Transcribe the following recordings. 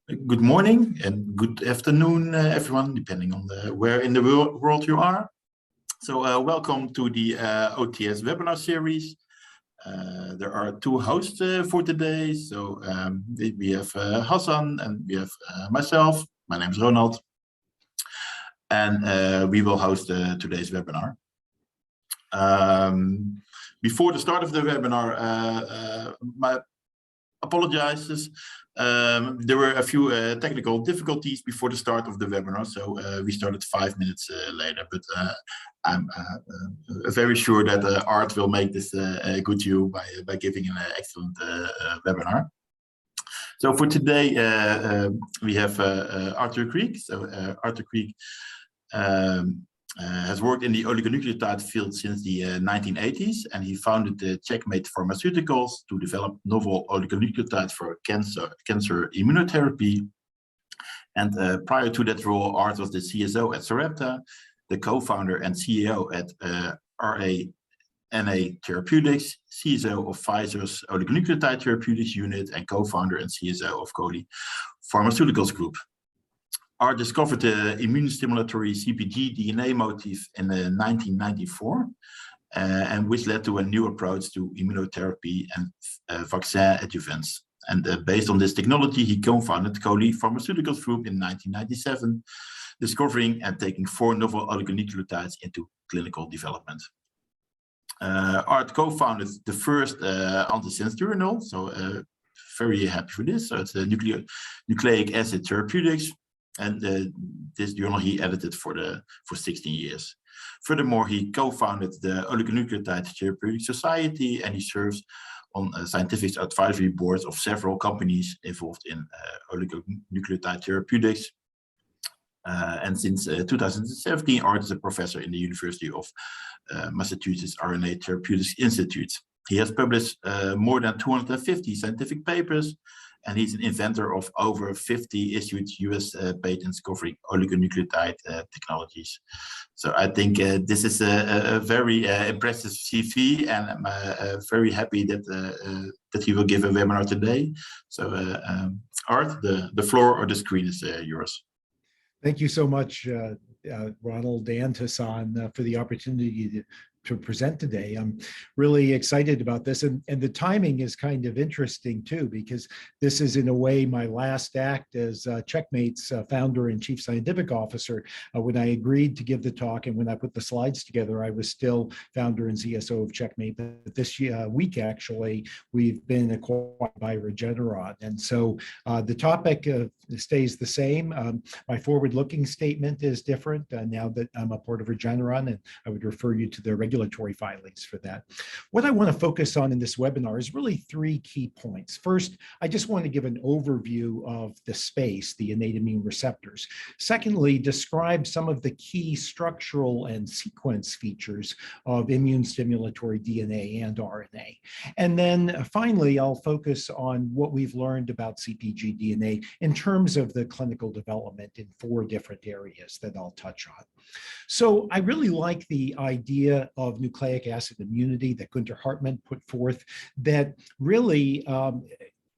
Good morning and good afternoon, everyone, depending on where in the world you are. So welcome to the OTS webinar series. There are two hosts for today. So we have Hassan and we have myself. My name is Ronald. And we will host today's webinar. Before the start of the webinar, my apologizes. There were a few technical difficulties before the start of the webinar, so we started 5 minutes later. But I'm very sure that Art will make this good to you by giving an excellent webinar. So for today, we have Arthur Krieg. So Arthur Krieg has worked in the oligonucleotide field since the 1980s, and he founded the Checkmate Pharmaceuticals to develop novel oligonucleotides for cancer immunotherapy. And prior to that role, Art was the CSO at Sarepta, the co-founder and CEO at RNA Therapeutics, CSO of Pfizer's oligonucleotide therapeutics unit, and co-founder and CSO of Coli Pharmaceuticals Group. Art discovered the immune stimulatory CpG DNA motif in 1994, and which led to a new approach to immunotherapy and vaccine adjuvants. And based on this technology, he co-founded Coli Pharmaceuticals Group in 1997, discovering and taking 4 novel oligonucleotides into clinical development. Art co-founded the first antisense journal, so very happy for this. So it's the Nucleic Acid Therapeutics. And this journal he edited for 16 years. Furthermore, he co-founded the Oligonucleotide Therapeutic Society, and he serves on scientific advisory boards of several companies involved in oligonucleotide therapeutics. And since 2017, Art is a professor in the University of Massachusetts RNA Therapeutics Institute. He has published more than 250 scientific papers, and he's an inventor of over 50 issued US patents covering oligonucleotide technologies. So I think this is a very impressive CV, and I'm very happy that he will give a webinar today. So Art, the floor or the screen is yours. Thank you so much, Ronald and Hassan, for the opportunity to present today. I'm really excited about this, and the timing is kind of interesting too, because this is in a way my last act as Checkmate's founder and chief scientific officer. When I agreed to give the talk and when I put the slides together, I was still founder and CSO of Checkmate. But this week, actually, we've been acquired by Regeneron, and so the topic stays the same. My forward-looking statement is different now that I'm a part of Regeneron, and I would refer you to their regulatory filings for that. What I want to focus on in this webinar is really 3 key points. First, I just want to give an overview of the space, the innate immune receptors. Secondly, describe some of the key structural and sequence features of immune stimulatory DNA and RNA. And then finally, I'll focus on what we've learned about CpG DNA in terms of the clinical development in 4 different areas that I'll touch on. So I really like the idea of nucleic acid immunity that Gunter Hartmann put forth, that really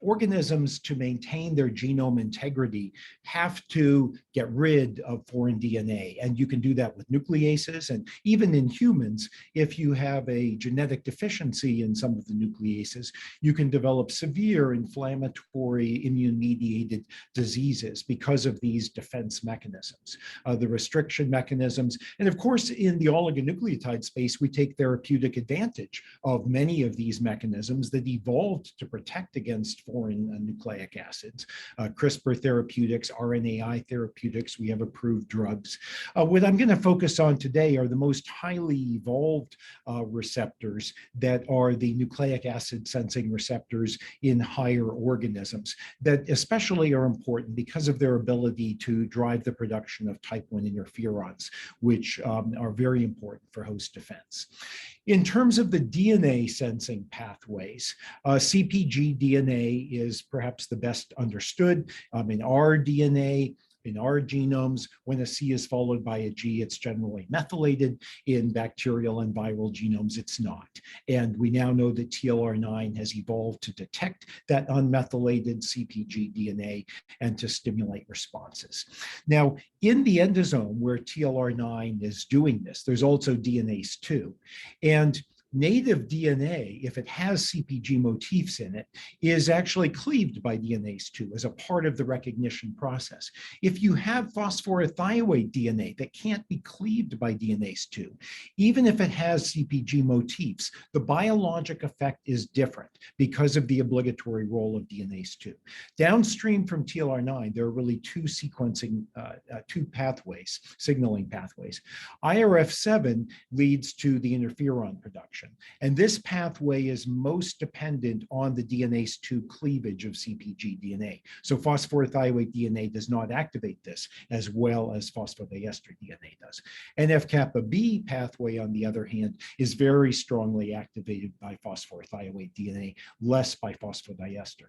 organisms, to maintain their genome integrity, have to get rid of foreign DNA. And you can do that with nucleases. And even in humans, if you have a genetic deficiency in some of the nucleases, you can develop severe inflammatory immune-mediated diseases because of these defense mechanisms, the restriction mechanisms. And of course, in the oligonucleotide space, we take therapeutic advantage of many of these mechanisms that evolved to protect against foreign nucleic acids. CRISPR therapeutics, RNAi therapeutics, we have approved drugs. What I'm going to focus on today are the most highly evolved receptors that are the nucleic acid sensing receptors in higher organisms that especially are important because of their ability to drive the production of type 1 interferons, which are very important for host defense. In terms of the DNA sensing pathways, CpG DNA is perhaps the best understood. In our DNA, in our genomes. When a C is followed by a G, it's generally methylated. In bacterial and viral genomes, it's not. And we now know that TLR9 has evolved to detect that unmethylated CpG DNA and to stimulate responses. Now, in the endosome where TLR9 is doing this, there's also DNase 2. And native DNA, if it has CpG motifs in it, is actually cleaved by DNase 2 as a part of the recognition process. If you have phosphorothioate DNA that can't be cleaved by DNase 2, even if it has CpG motifs, the biologic effect is different because of the obligatory role of DNase 2. Downstream from TLR9, there are really two pathways, signaling pathways. IRF7 leads to the interferon production. And this pathway is most dependent on the DNase 2 cleavage of CpG DNA. So phosphorothioate DNA does not activate this as well as phosphodiester DNA does. NF-kappa B pathway, on the other hand, is very strongly activated by phosphorothioate DNA, less by phosphodiester.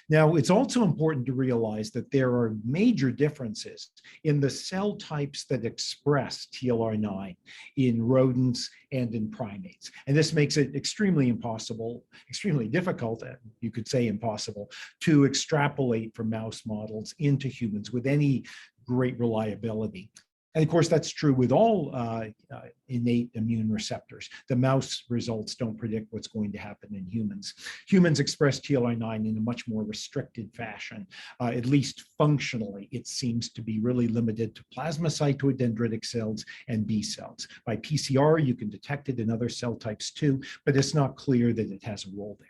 Now, it's also important to realize that there are major differences in the cell types that express TLR9 in rodents and in primates. And this makes it extremely difficult, you could say impossible, to extrapolate from mouse models into humans with any great reliability. And of course, that's true with all innate immune receptors. The mouse results don't predict what's going to happen in humans. Humans express TLR9 in a much more restricted fashion. At least functionally, it seems to be really limited to plasma cytodendritic cells and B cells. By PCR, you can detect it in other cell types too, but it's not clear that it has a role there.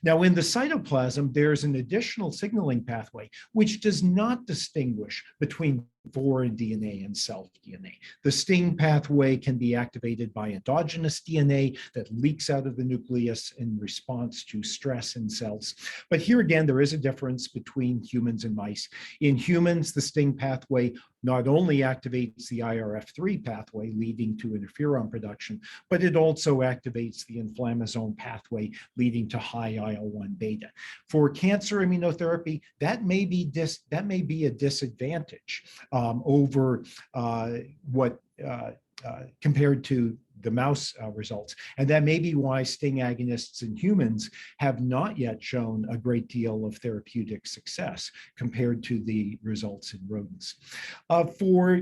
Now, in the cytoplasm, there's an additional signaling pathway which does not distinguish between foreign DNA and self-DNA. The STING pathway can be activated by endogenous DNA that leaks out of the nucleus in response to stress in cells. But here again, there is a difference between humans and mice. In humans, the STING pathway not only activates the IRF3 pathway leading to interferon production, but it also activates the inflammasome pathway leading to high IL-1 beta. For cancer immunotherapy, that may be a disadvantage over compared to the mouse results. And that may be why STING agonists in humans have not yet shown a great deal of therapeutic success compared to the results in rodents. For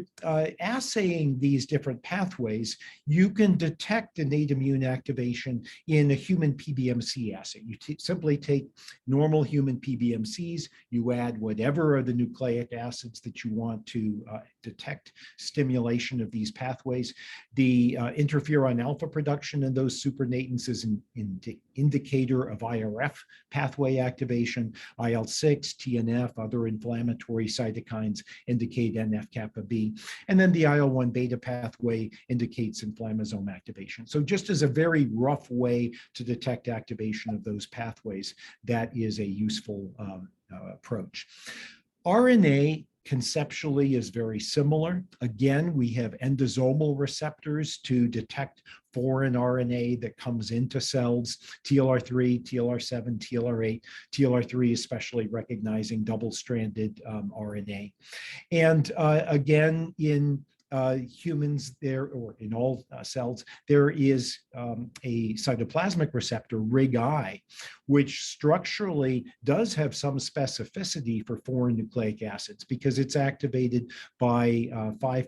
assaying these different pathways, you can detect innate immune activation in a human PBMC assay. You simply take normal human PBMCs, you add whatever are the nucleic acids that you want to detect stimulation of these pathways. The interferon alpha production in those supernatants is an indicator of IRF pathway activation. IL-6, TNF, other inflammatory cytokines indicate NF-kappa B. And then the IL-1 beta pathway indicates inflammasome activation. So just as a very rough way to detect activation of those pathways, that is a useful approach. RNA conceptually is very similar. Again, we have endosomal receptors to detect foreign RNA that comes into cells, TLR3, TLR7, TLR8, TLR3 especially recognizing double-stranded RNA. And again, in humans or in all cells, there is a cytoplasmic receptor, RIG-I, which structurally does have some specificity for foreign nucleic acids because it's activated by 5'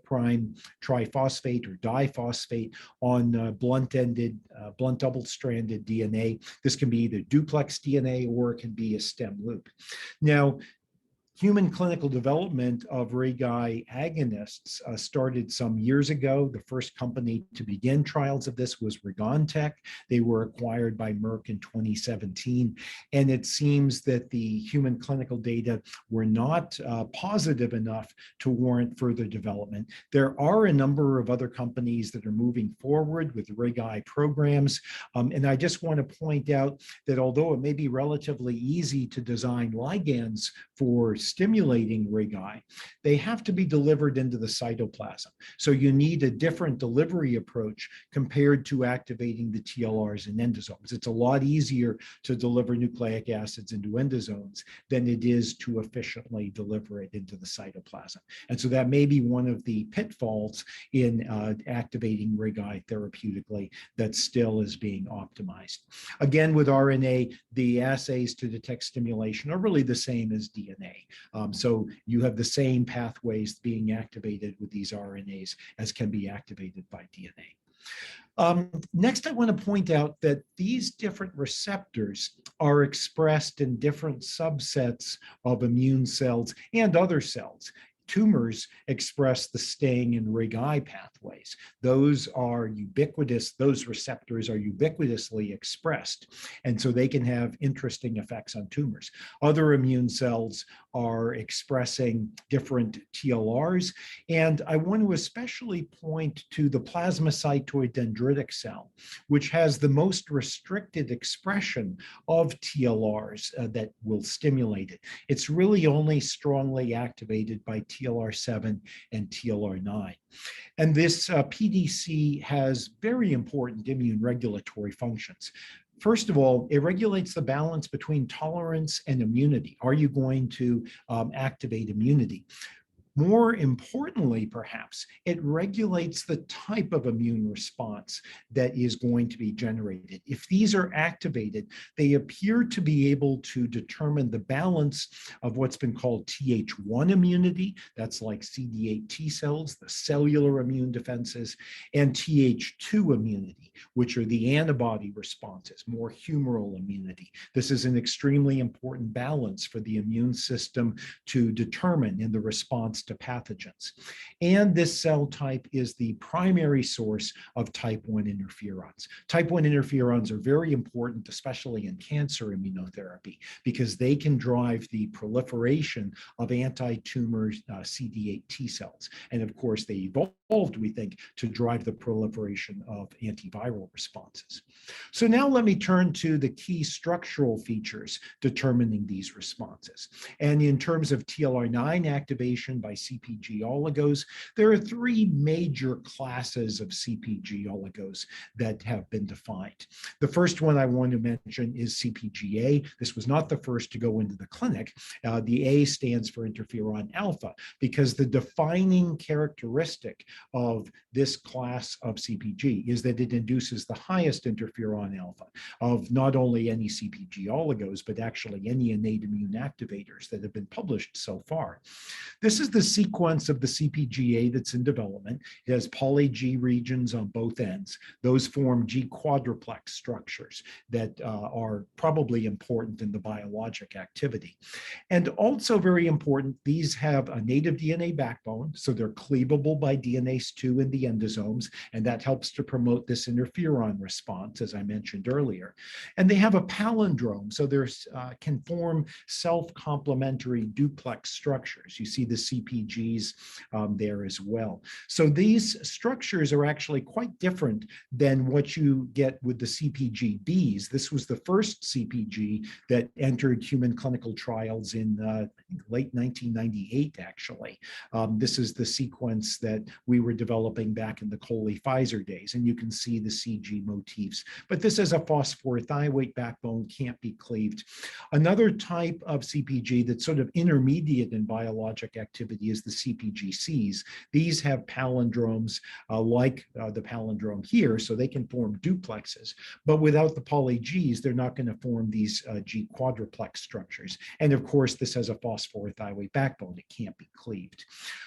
triphosphate or diphosphate on blunt double-stranded DNA. This can be either duplex DNA or it can be a stem loop. Now, human clinical development of RIG-I agonists started some years ago. The first company to begin trials of this was RigonTech. They were acquired by Merck in 2017. And it seems that the human clinical data were not positive enough to warrant further development. There are a number of other companies that are moving forward with RIG-I programs. And I just want to point out that although it may be relatively easy to design ligands for stimulating regi, they have to be delivered into the cytoplasm. So you need a different delivery approach compared to activating the TLRs in endosomes. It's a lot easier to deliver nucleic acids into endosomes than it is to efficiently deliver it into the cytoplasm. And so that may be one of the pitfalls in activating regi therapeutically that still is being optimized. Again, with RNA, the assays to detect stimulation are really the same as DNA. So you have the same pathways being activated with these RNAs as can be activated by DNA. Next, I want to point out that these different receptors are expressed in different subsets of immune cells and other cells. Tumors express the STING and RIG-I pathways. Those are ubiquitous, those receptors are ubiquitously expressed, and so they can have interesting effects on tumors. Other immune cells are expressing different TLRs, and I want to especially point to the plasmacytoid dendritic cell, which has the most restricted expression of TLRs that will stimulate it. It's really only strongly activated by TLR7 and TLR9. And this PDC has very important immune regulatory functions. First of all, it regulates the balance between tolerance and immunity. Are you going to activate immunity? More importantly, perhaps, it regulates the type of immune response that is going to be generated. If these are activated, they appear to be able to determine the balance of what's been called Th1 immunity, that's like CD8 T cells, the cellular immune defenses, and Th2 immunity, which are the antibody responses, more humoral immunity. This is an extremely important balance for the immune system to determine in the response to pathogens. And this cell type is the primary source of type 1 interferons. Type 1 interferons are very important, especially in cancer immunotherapy, because they can drive the proliferation of anti-tumor CD8 T cells. And of course, they evolved, we think, to drive the proliferation of antiviral responses. So now let me turn to the key structural features determining these responses. And in terms of TLR9 activation by CpG oligos, there are three major classes of CpG oligos that have been defined. The first one I want to mention is CpGA. This was not the first to go into the clinic. The A stands for interferon alpha, because the defining characteristic of this class of CpG is that it induces the highest interferon alpha of not only any CpG oligos, but actually any innate immune activators that have been published so far. This is the sequence of the CpGA that's in development. It has poly G regions on both ends. Those form G quadruplex structures that are probably important in the biologic activity. And also very important, these have a native DNA backbone, so they're cleavable by DNase 2 in the endosomes, and that helps to promote this interferon response, as I mentioned earlier. And they have a palindrome, so they can form self-complementary duplex structures. You see the CpGs there as well. So these structures are actually quite different than what you get with the CpGBs. This was the first CpG that entered human clinical trials in late 1998, actually. This is the sequence that we were developing back in the Coley-Pfizer days, and you can see the CG motifs. But this is a phosphorothioate backbone, can't be cleaved. Another type of CpG that's sort of intermediate in biologic activity is the CpGCs. These have palindromes like the palindrome here, so they can form duplexes. But without the poly Gs, they're not going to form these G quadruplex structures. And of course, this has a phosphorothioate backbone. It can't be cleaved.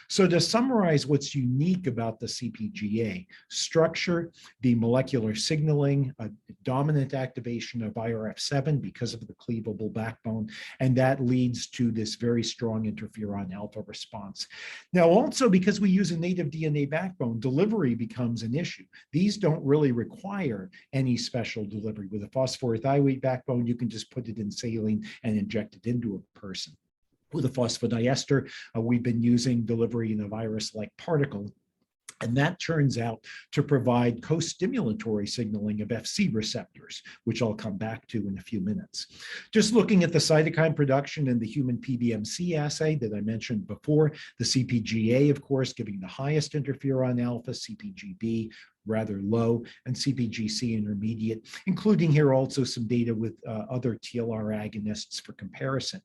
So to summarize what's unique about the CpGA, structure, the molecular signaling, a dominant activation of IRF7 because of the cleavable backbone, and that leads to this very strong interferon alpha response. Now, also because we use a native DNA backbone, delivery becomes an issue. These don't really require any special delivery. With a phosphorothioate backbone, you can just put it in saline and inject it into a person. With a phosphodiester, we've been using delivery in a virus-like particle. And that turns out to provide co-stimulatory signaling of Fc receptors, which I'll come back to in a few minutes. Just looking at the cytokine production in the human PBMC assay that I mentioned before, the CpGA, of course, giving the highest interferon alpha, CpGB rather low, and CpGC intermediate, including here also some data with other TLR agonists for comparison.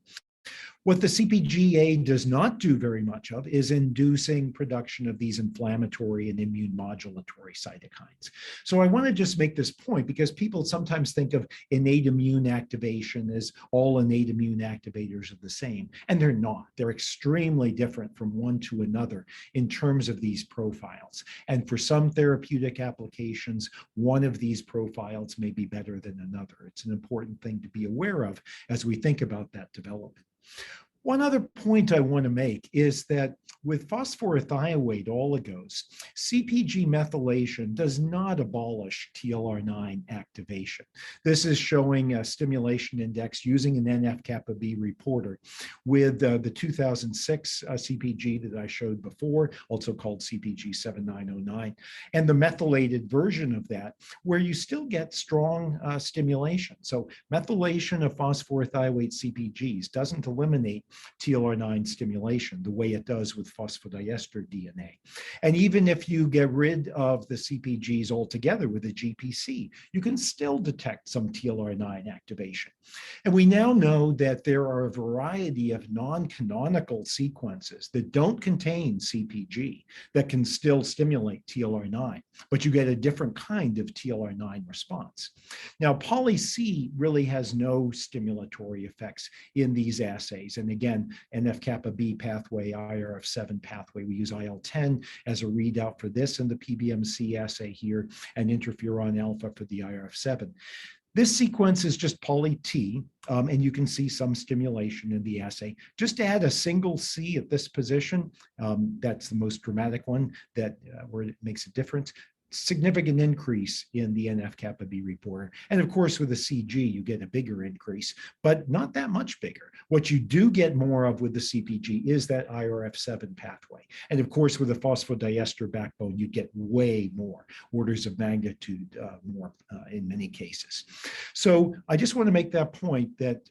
What the CpGA does not do very much of is inducing production of these inflammatory and immune modulatory cytokines. So I want to just make this point because people sometimes think of innate immune activation as all innate immune activators are the same, and they're not. They're extremely different from one to another in terms of these profiles. And for some therapeutic applications, one of these profiles may be better than another. It's an important thing to be aware of as we think about that development. One other point I want to make is that with phosphorothioate oligos, CpG methylation does not abolish TLR9 activation. This is showing a stimulation index using an NF-kappa B reporter with the 2006 CpG that I showed before, also called CpG 7909, and the methylated version of that, where you still get strong stimulation. So methylation of phosphorothioate CpGs doesn't eliminate TLR9 stimulation the way it does with phosphodiester DNA. And even if you get rid of the CpGs altogether with a GPC, you can still detect some TLR9 activation. And we now know that there are a variety of non-canonical sequences that don't contain CpG that can still stimulate TLR9, but you get a different kind of TLR9 response. Now, poly-C really has no stimulatory effects in these assays. And again, NF-kappa B pathway, IRF7 pathway, we use IL-10 as a readout for this in the PBMC assay here, and interferon alpha for the IRF7. This sequence is just poly-T, and you can see some stimulation in the assay. Just add a single C at this position. That's the most dramatic one that where it makes a difference. Significant increase in the NF-kappa B reporter. And of course, with the CG, you get a bigger increase, but not that much bigger. What you do get more of with the CpG is that IRF7 pathway. And of course, with the phosphodiester backbone, you get way more, orders of magnitude more in many cases. So I just want to make that point that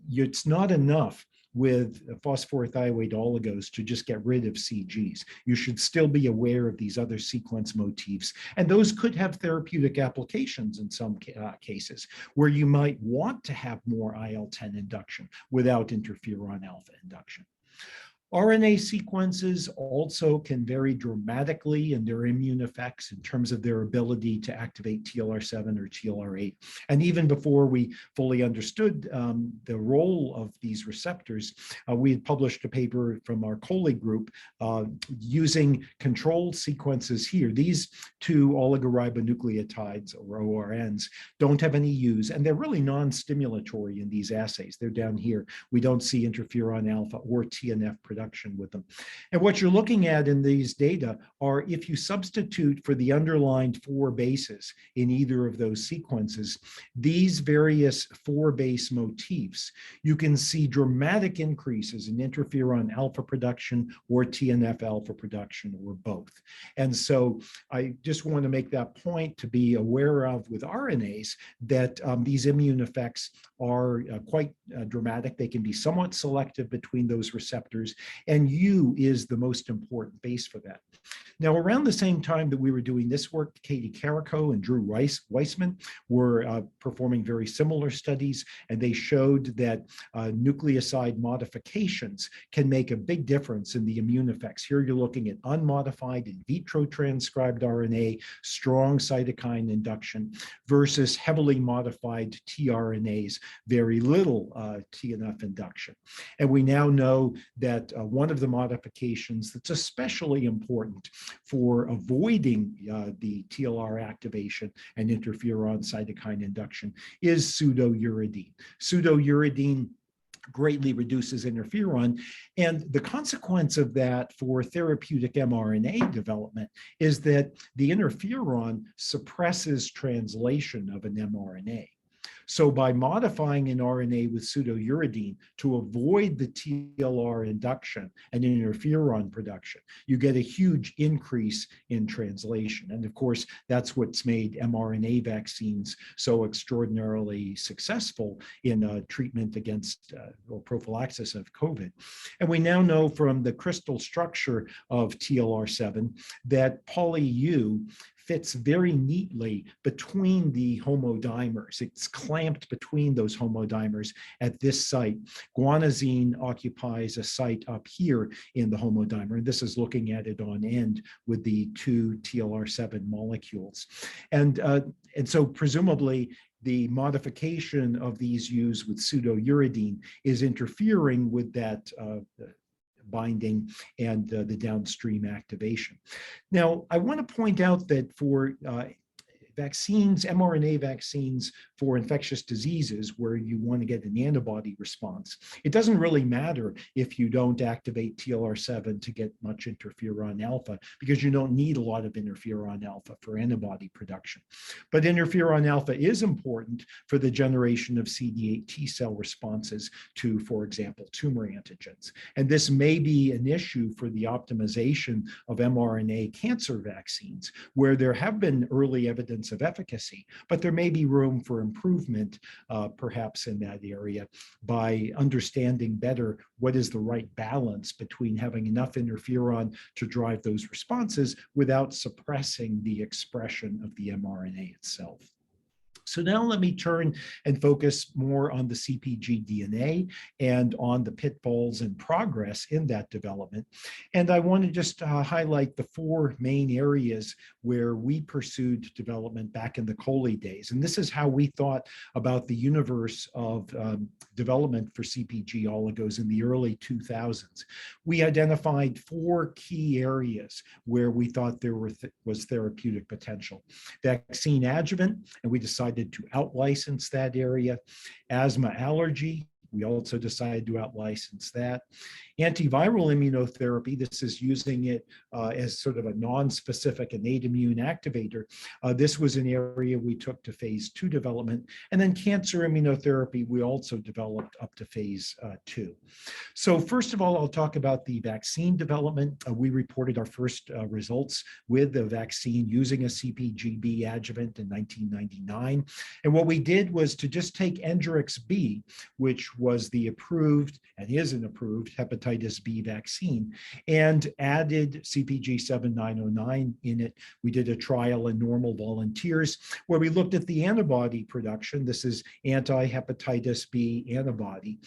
it's not enough with phosphorothioate oligos to just get rid of CGs. You should still be aware of these other sequence motifs, and those could have therapeutic applications in some cases where you might want to have more IL-10 induction without interferon alpha induction. RNA sequences also can vary dramatically in their immune effects in terms of their ability to activate TLR7 or TLR8. And even before we fully understood the role of these receptors, we had published a paper from our colleague group using controlled sequences here. These two oligonucleotides, or ORNs, don't have any U's, and they're really non-stimulatory in these assays. They're down here. We don't see interferon alpha or TNF production with them. And what you're looking at in these data are if you substitute for the underlined 4 bases in either of those sequences, these various 4 base motifs, you can see dramatic increases in interferon alpha production or TNF alpha production or both. And so I just want to make that point to be aware of with RNAs that these immune effects are quite dramatic. They can be somewhat selective between those receptors, and U is the most important base for that. Now, around the same time that we were doing this work, Katie Carrico and Drew Weissman were performing very similar studies, and they showed that nucleoside modifications can make a big difference in the immune effects. Here you're looking at unmodified in vitro transcribed RNA, strong cytokine induction, versus heavily modified tRNAs, very little TNF induction. And we now know that one of the modifications that's especially important for avoiding the TLR activation and interferon cytokine induction is pseudouridine. Pseudouridine greatly reduces interferon. And the consequence of that for therapeutic mRNA development is that the interferon suppresses translation of an mRNA. So by modifying an RNA with pseudouridine to avoid the TLR induction and interferon production, you get a huge increase in translation. And of course, that's what's made mRNA vaccines so extraordinarily successful in treatment against or prophylaxis of COVID. And we now know from the crystal structure of TLR7 that poly-U fits very neatly between the homodimers. It's clamped between those homodimers at this site. Guanosine occupies a site up here in the homodimer, and this is looking at it on end with the two TLR7 molecules. And so presumably, the modification of these U's with pseudouridine is interfering with that binding and the downstream activation. Now, I want to point out that for vaccines, mRNA vaccines for infectious diseases where you want to get an antibody response, it doesn't really matter if you don't activate TLR7 to get much interferon alpha, because you don't need a lot of interferon alpha for antibody production. But interferon alpha is important for the generation of CD8 T cell responses to, for example, tumor antigens. And this may be an issue for the optimization of mRNA cancer vaccines, where there have been early evidence of efficacy, but there may be room for improvement perhaps in that area by understanding better what is the right balance between having enough interferon to drive those responses without suppressing the expression of the mRNA itself. So now let me turn and focus more on the CpG DNA and on the pitfalls and progress in that development. And I want to just highlight the four main areas where we pursued development back in the Coley days. And this is how we thought about the universe of development for CpG oligos in the early 2000s. We identified four key areas where we thought there was therapeutic potential. Vaccine adjuvant, and we decided to out-license that area. Asthma allergy, we also decided to out-license that. Antiviral immunotherapy, this is using it as sort of a non-specific innate immune activator. This was an area we took to phase 2 development. And then cancer immunotherapy, we also developed up to phase 2. So first of all, I'll talk about the vaccine development. We reported our first results with the vaccine using a CpGB adjuvant in 1999. And what we did was to just take Engerix B, which was the approved and is an approved hepatitis B vaccine, and added CpG 7909 in it. We did a trial in normal volunteers where we looked at the antibody production. This is anti-hepatitis B antibody.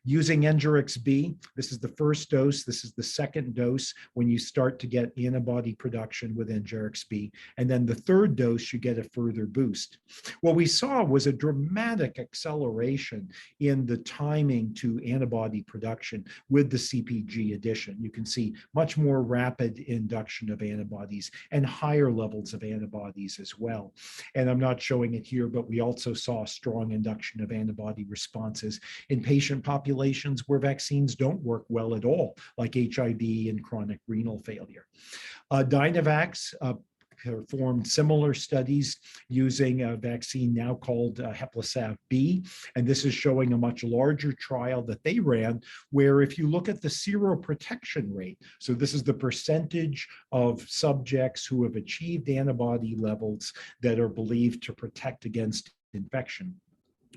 Using Engerix B, this is the first dose. This is the second dose when you start to get antibody production with Engerix B. And then the third dose, you get a further boost. What we saw was a dramatic acceleration in the timing to antibody production with the CpG addition. You can see much more rapid induction of antibodies and higher levels of antibodies as well. And I'm not showing it here, but we also saw strong induction of antibody responses in patient populations where vaccines don't work well at all, like HIV and chronic renal failure. Dynavax performed similar studies using a vaccine now called HEPLISAV-B, and this is showing a much larger trial that they ran, where if you look at the seroprotection rate, so this is the percentage of subjects who have achieved antibody levels that are believed to protect against infection.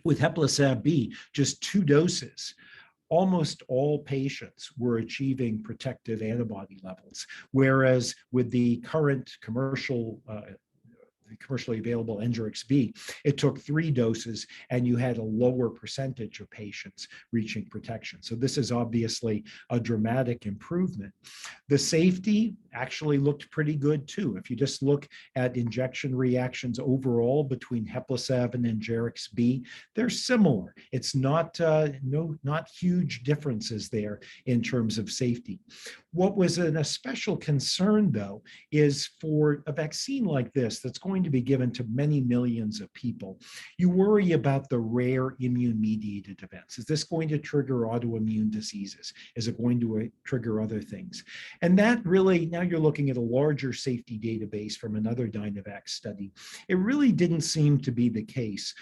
With HEPLISAV-B, just 2 doses, almost all patients were achieving protective antibody levels, whereas with the current commercially available Engerix B, it took 3 doses and you had a lower percentage of patients reaching protection. So this is obviously a dramatic improvement. The safety actually looked pretty good too. If you just look at injection reactions overall between HEPLISAV and Engerix B, they're similar. It's not huge differences there in terms of safety. What was a special concern though is for a vaccine like this that's going going to be given to many millions of people. You worry about the rare immune-mediated events. Is this going to trigger autoimmune diseases? Is it going to trigger other things? And that really, now you're looking at a larger safety database from another Dynavax study. It really didn't seem to be the case.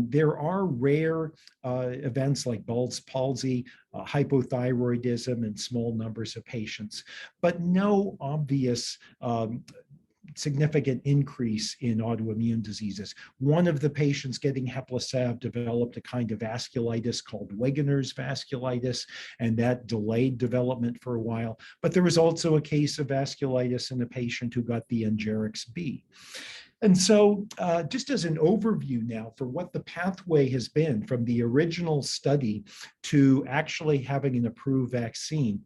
There are rare events like Bell's palsy, hypothyroidism in small numbers of patients, but no obvious significant increase in autoimmune diseases. One of the patients getting Heplisav developed a kind of vasculitis called Wegener's vasculitis, and that delayed development for a while. But there was also a case of vasculitis in a patient who got the Angerix B. And so just as an overview now for what the pathway has been from the original study to actually having an approved vaccine,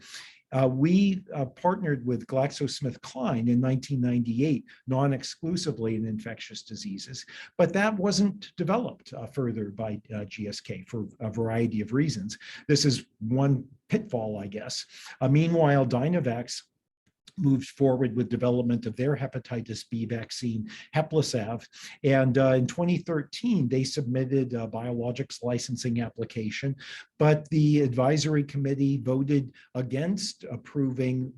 we partnered with GlaxoSmithKline in 1998, non-exclusively in infectious diseases, but that wasn't developed further by GSK for a variety of reasons. This is one pitfall, I guess. Meanwhile, Dynavax moved forward with development of their hepatitis B vaccine, Heplisav. And in 2013, they submitted a biologics licensing application, but the advisory committee voted against approving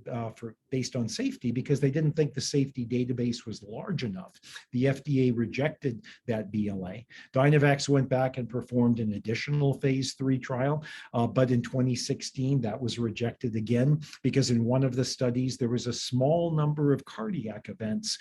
based on safety because they didn't think the safety database was large enough. The FDA rejected that BLA. Dynavax went back and performed an additional phase 3 trial, but in 2016, that was rejected again because in one of the studies, there was a small number of cardiac events,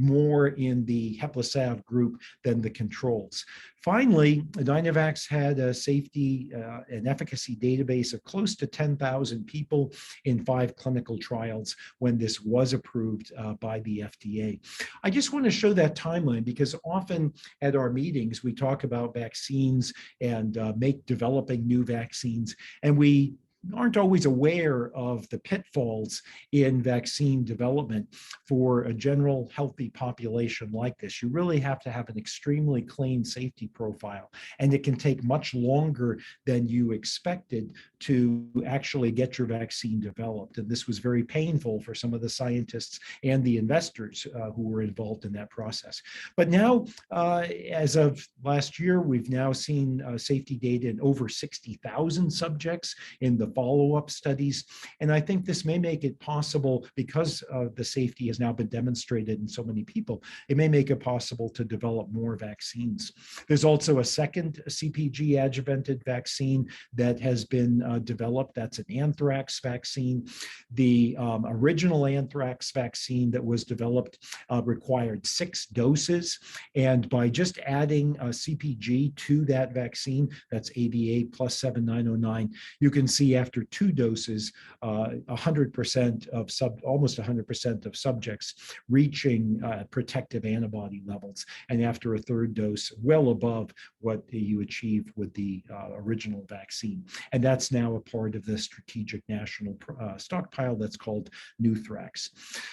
more in the Heplisav group than the controls. Finally, Dynavax had a safety and efficacy database of close to 10,000 people in 5 clinical trials when this was approved by the FDA. I just want to show that timeline because often at our meetings, we talk about vaccines and developing new vaccines, and we aren't always aware of the pitfalls in vaccine development for a general healthy population like this. You really have to have an extremely clean safety profile, and it can take much longer than you expected to actually get your vaccine developed. And this was very painful for some of the scientists and the investors who were involved in that process. But now, as of last year, we've now seen safety data in over 60,000 subjects in the follow-up studies. And I think this may make it possible, because the safety has now been demonstrated in so many people, it may make it possible to develop more vaccines. There's also a second CpG adjuvanted vaccine that has been developed. That's an anthrax vaccine. The original anthrax vaccine that was developed required 6 doses. And by just adding a CpG to that vaccine, that's AVA plus 7909, you can see after 2 doses, 100% of almost 100% of subjects reaching protective antibody levels, and after a 3rd dose, well above what you achieved with the original vaccine. And that's now a part of the strategic national stockpile that's called Nucleic.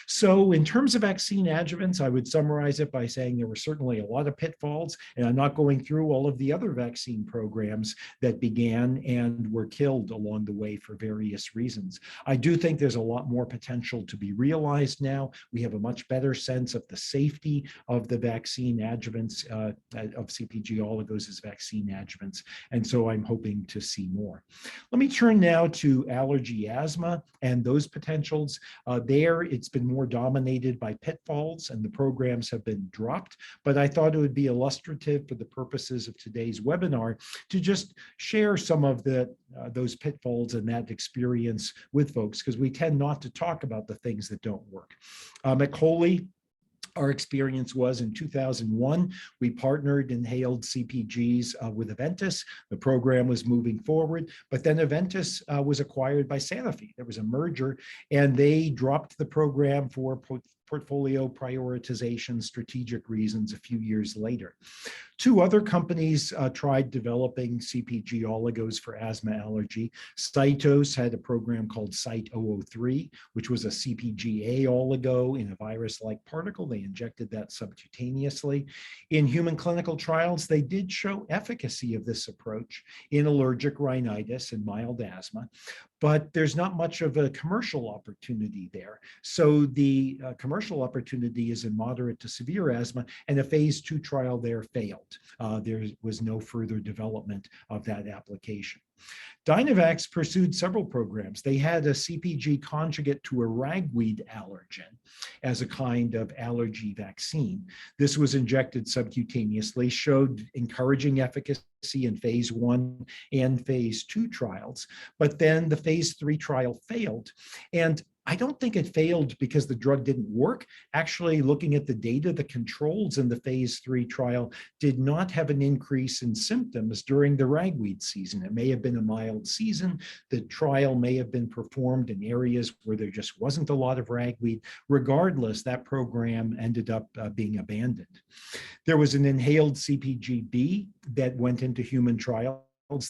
So in terms of vaccine adjuvants, I would summarize it by saying there were certainly a lot of pitfalls, and I'm not going through all of the other vaccine programs that began and were killed along the way for various reasons. I do think there's a lot more potential to be realized now. We have a much better sense of the safety of the vaccine adjuvants, of CpG oligos as vaccine adjuvants, and so I'm hoping to see more. Let me turn now to allergy asthma and those potentials. There, it's been more dominated by pitfalls, and the programs have been dropped, but I thought it would be illustrative for the purposes of today's webinar to just share some of those pitfalls and that experience with folks, because we tend not to talk about the things that don't work. At Coley, our experience was in 2001, we partnered inhaled CpGs with Aventis. The program was moving forward, but then Aventis was acquired by Sanofi. There was a merger, and they dropped the program for portfolio prioritization strategic reasons a few years later. 2 other companies tried developing CpG oligos for asthma allergy. Cytos had a program called Cyt-003, which was a CpGA oligo in a virus-like particle. They injected that subcutaneously. In human clinical trials, they did show efficacy of this approach in allergic rhinitis and mild asthma. but there's not much of a commercial opportunity there. So the commercial opportunity is in moderate to severe asthma, and a phase 2 trial there failed. There was no further development of that application. Dynavax pursued several programs. They had a CpG conjugate to a ragweed allergen as a kind of allergy vaccine. This was injected subcutaneously, showed encouraging efficacy in phase 1 and phase 2 trials, but then the phase 3 trial failed. And I don't think it failed because the drug didn't work. Actually, looking at the data, the controls in the phase 3 trial did not have an increase in symptoms during the ragweed season. It may have been a mild season. The trial may have been performed in areas where there just wasn't a lot of ragweed. Regardless, that program ended up being abandoned. There was an inhaled CpG-B that went into human trials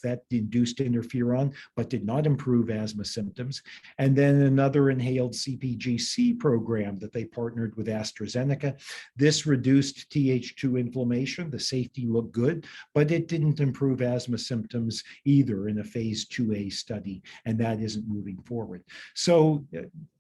that induced interferon, but did not improve asthma symptoms. And then another inhaled CpG-C program that they partnered with AstraZeneca. This reduced Th2 inflammation. The safety looked good, but it didn't improve asthma symptoms either in a phase 2A study, and that isn't moving forward. So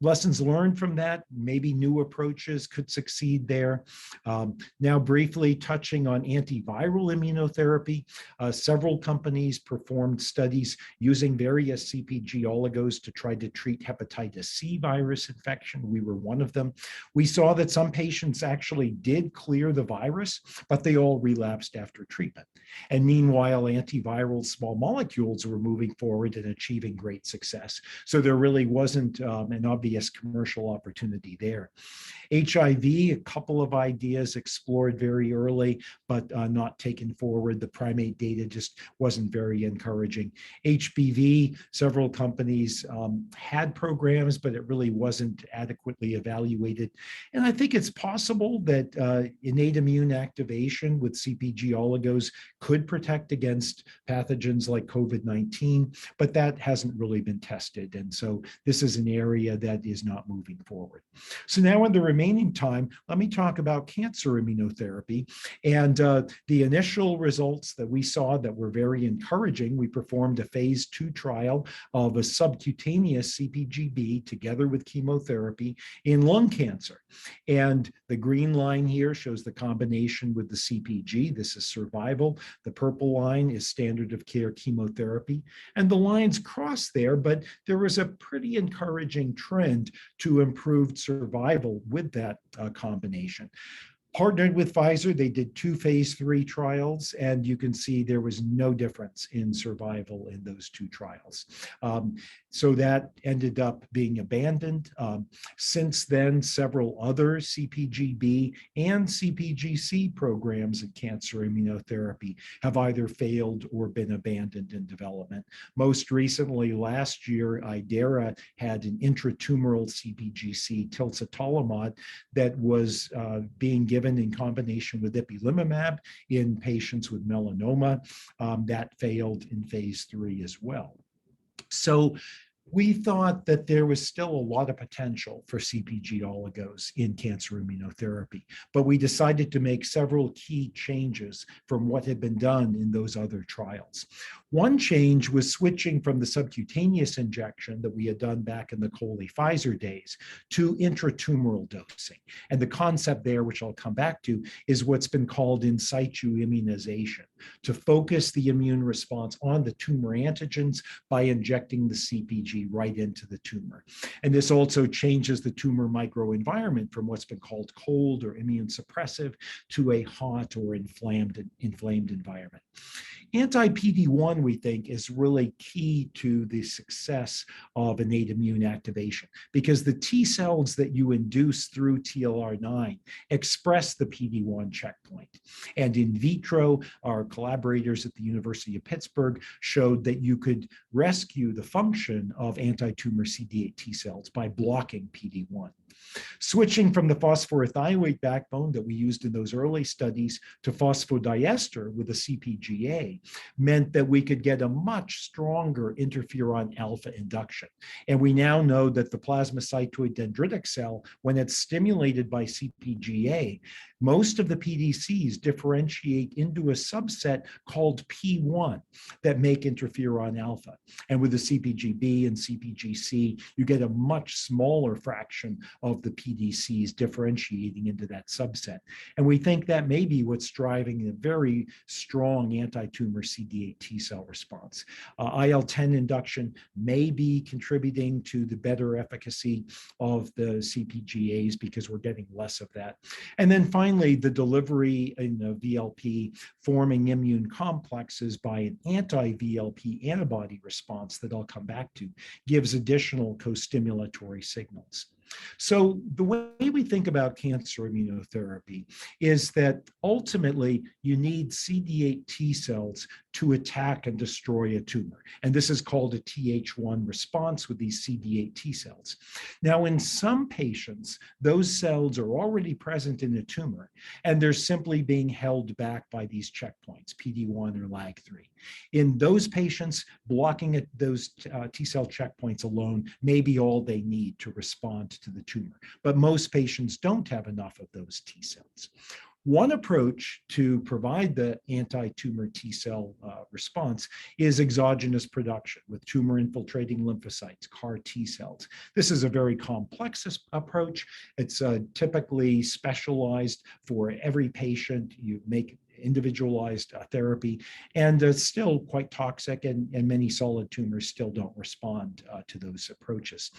lessons learned from that, maybe new approaches could succeed there. Now briefly touching on antiviral immunotherapy, several companies performed studies using various CpG oligos to try to treat hepatitis C virus infection. We were one of them. We saw that some patients actually did clear the virus, but they all relapsed after treatment. And meanwhile, antiviral small molecules were moving forward and achieving great success. So there really wasn't an obvious commercial opportunity there. HIV, a couple of ideas explored very early, but not taken forward. The primate data just wasn't very encouraging. HPV, several companies had programs, but it really wasn't adequately evaluated. And I think it's possible that innate immune activation with CpG oligos could protect against pathogens like COVID-19, but that hasn't really been tested. And so this is an area that is not moving forward. So now in the remaining time, let me talk about cancer immunotherapy. And the initial results that we saw that were very encouraging, we performed a phase 2 trial of a subcutaneous CpG-B together with chemotherapy in lung cancer. And the green line here shows the combination with the CpG. This is survival. The purple line is standard of care chemotherapy. And the lines cross there, but there was a pretty encouraging trend to improved survival with that combination. Partnered with Pfizer, they did 2 phase 3 trials, and you can see there was no difference in survival in those 2 trials. So that ended up being abandoned. Since then, several other CpG-B and CpG-C programs in cancer immunotherapy have either failed or been abandoned in development. Most recently, last year, IDERA had an intratumoral CpG-C tilsatolimod that was being given in combination with ipilimumab in patients with melanoma. That failed in phase 3 as well. So we thought that there was still a lot of potential for CpG oligos in cancer immunotherapy, but we decided to make several key changes from what had been done in those other trials. One change was switching from the subcutaneous injection that we had done back in the Coley-Pfizer days to intratumoral dosing. And the concept there, which I'll come back to, is what's been called in situ immunization, to focus the immune response on the tumor antigens by injecting the CpG right into the tumor. And this also changes the tumor microenvironment from what's been called cold or immune suppressive to a hot or inflamed environment. Anti-PD-1, we think, is really key to the success of innate immune activation, because the T cells that you induce through TLR9 express the PD-1 checkpoint. And in vitro, our collaborators at the University of Pittsburgh showed that you could rescue the function of anti-tumor CD8 T cells by blocking PD-1. Switching from the phosphorothioate backbone that we used in those early studies to phosphodiester with a CpGA meant that we could get a much stronger interferon alpha induction. And we now know that the plasmacytoid dendritic cell, when it's stimulated by CpGA, most of the PDCs differentiate into a subset called P1 that make interferon alpha. And with the CpGB and CpG-C, you get a much smaller fraction of the PDCs differentiating into that subset. And we think that may be what's driving a very strong anti-tumor CD8 T cell response. IL-10 induction may be contributing to the better efficacy of the CpGAs because we're getting less of that. And then finally, the delivery in the VLP forming immune complexes by an anti-VLP antibody response that I'll come back to gives additional co-stimulatory signals. So the way we think about cancer immunotherapy is that ultimately you need CD8 T cells to attack and destroy a tumor. And this is called a Th1 response with these CD8 T cells. Now, in some patients, those cells are already present in the tumor, and they're simply being held back by these checkpoints, PD-1 or LAG-3. In those patients, blocking those T cell checkpoints alone may be all they need to respond to the tumor. But most patients don't have enough of those T cells. One approach to provide the anti-tumor T cell response is exogenous production with tumor-infiltrating lymphocytes, CAR T cells. This is a very complex approach. It's typically specialized for every patient. You make individualized therapy, and it's still quite toxic, and many solid tumors still don't respond to those approaches.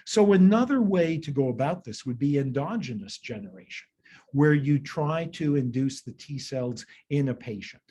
So another way to go about this would be endogenous generation, where you try to induce the T cells in a patient.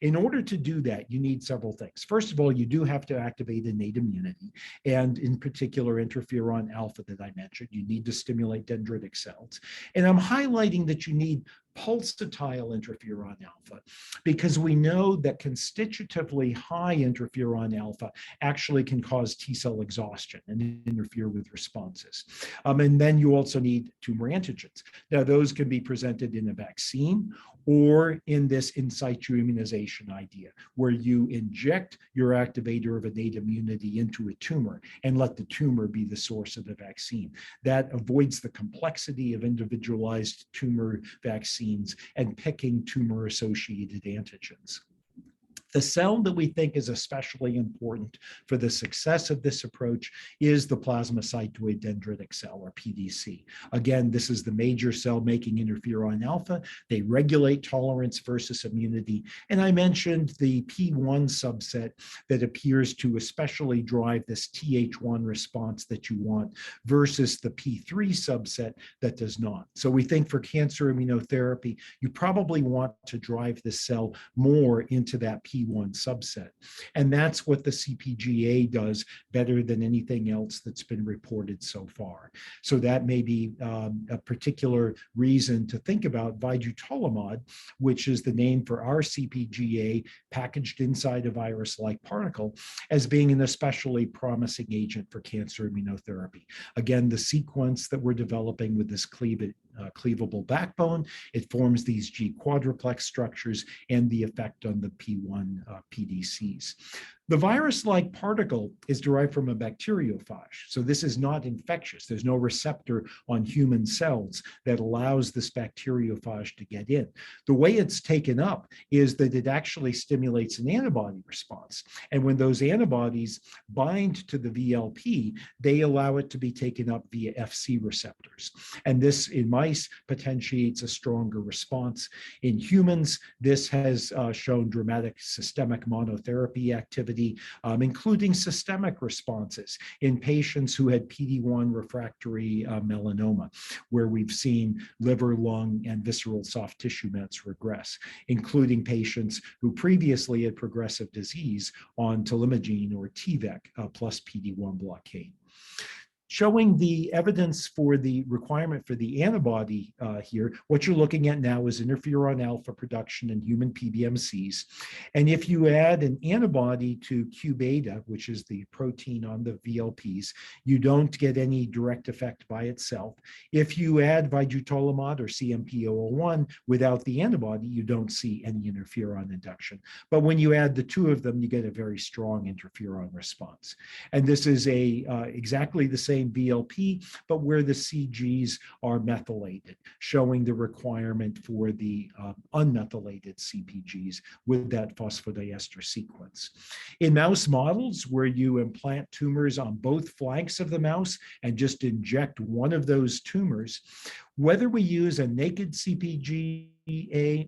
In order to do that, you need several things. First of all, you do have to activate innate immunity, and in particular, interferon alpha that I mentioned. You need to stimulate dendritic cells. And I'm highlighting that you need pulsatile interferon alpha because we know that constitutively high interferon alpha actually can cause T cell exhaustion and interfere with responses. And then you also need tumor antigens. Now, those can be presented in a vaccine or in this in situ immunization idea, where you inject your activator of innate immunity into a tumor and let the tumor be the source of the vaccine. That avoids the complexity of individualized tumor vaccines and picking tumor-associated antigens. The cell that we think is especially important for the success of this approach is the plasmacytoid dendritic cell, or PDC. Again, this is the major cell making interferon alpha. They regulate tolerance versus immunity. And I mentioned the P1 subset that appears to especially drive this Th1 response that you want versus the P3 subset that does not. So we think for cancer immunotherapy, you probably want to drive the cell more into that P1 subset. And that's what the CpGA does better than anything else that's been reported so far. So that may be a particular reason to think about vidutolimod, which is the name for our CpGA packaged inside a virus-like particle, as being an especially promising agent for cancer immunotherapy. Again, the sequence that we're developing with this cleavable backbone, it forms these G quadruplex structures and the effect on the P1 PDCs. The virus-like particle is derived from a bacteriophage. So this is not infectious. There's no receptor on human cells that allows this bacteriophage to get in. The way it's taken up is that it actually stimulates an antibody response. And when those antibodies bind to the VLP, they allow it to be taken up via Fc receptors. And this, in mice, potentiates a stronger response. In humans, this has shown dramatic systemic monotherapy activity, including systemic responses in patients who had PD-1 refractory melanoma, where we've seen liver, lung, and visceral soft tissue mets regress, including patients who previously had progressive disease on telimagene or TVEC plus PD-1 blockade. Showing the evidence for the requirement for the antibody here, what you're looking at now is interferon alpha production in human PBMCs. And if you add an antibody to Q beta, which is the protein on the VLPs, you don't get any direct effect by itself. If you add vidutolimod or CMP-001 without the antibody, you don't see any interferon induction. But when you add the two of them, you get a very strong interferon response. And this is exactly the same same VLP, but where the CGs are methylated, showing the requirement for the unmethylated CPGs with that phosphodiester sequence. In mouse models where you implant tumors on both flanks of the mouse and just inject one of those tumors, whether we use a naked CPG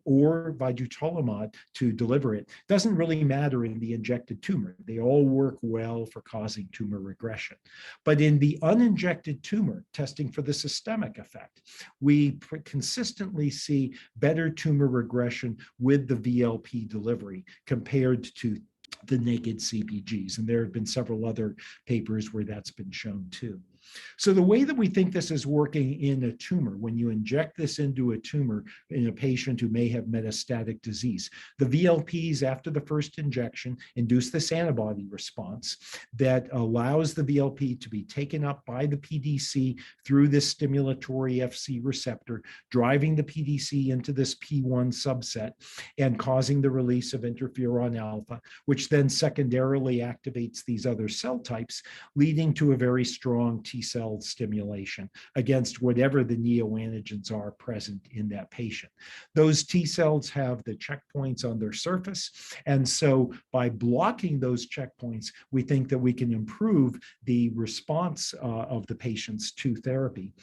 or vidutolimod to deliver it doesn't really matter in the injected tumor. They all work well for causing tumor regression. But in the uninjected tumor, testing for the systemic effect, we consistently see better tumor regression with the VLP delivery compared to the naked CPGs. And there have been several other papers where that's been shown too. So the way that we think this is working in a tumor, when you inject this into a tumor in a patient who may have metastatic disease, the VLPs after the first injection induce this antibody response that allows the VLP to be taken up by the PDC through this stimulatory FC receptor, driving the PDC into this P1 subset and causing the release of interferon alpha, which then secondarily activates these other cell types, leading to a very strong T-cell stimulation against whatever the neoantigens are present in that patient. Those T-cells have the checkpoints on their surface, and so by blocking those checkpoints, we think that we can improve the response of the patients to therapy.